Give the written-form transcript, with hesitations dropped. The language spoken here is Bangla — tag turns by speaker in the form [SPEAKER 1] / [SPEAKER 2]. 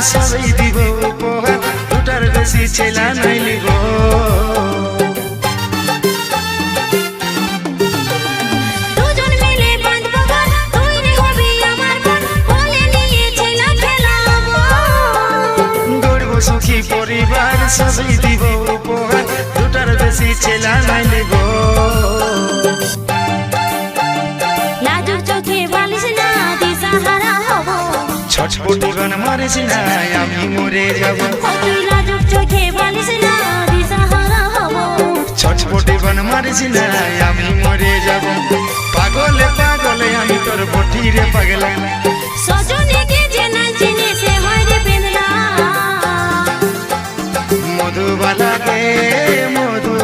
[SPEAKER 1] সবই দিব উপহার, দুটার বেশি ছেলা নাই লিব।
[SPEAKER 2] দুজন মিলে বাঁধবো ঘর, তুই রে হবি আমার বর, বলে নিয়ে ছেলা খেলাবো।
[SPEAKER 1] গড়ব সুখী পরিবার, সবই দিব উপহার, দুটার বেশি ছেলা নাই লিব।
[SPEAKER 2] লাজুক চোখে বালিশ না দিশাহারা হব,
[SPEAKER 1] ছটপটি গান মারিস না আমি মরে যাব।
[SPEAKER 2] তুই লাজুক চোখে বালিশ না দিশাহারা হব।
[SPEAKER 1] ছটপটি গান মারিস না আমি মরে যাব। পাগলে পাগলে আমি তোর বটি রে পাগলা,
[SPEAKER 2] সজনীকে যে না চিনে সে হয় রে বেদনা।
[SPEAKER 1] মধুবালাকে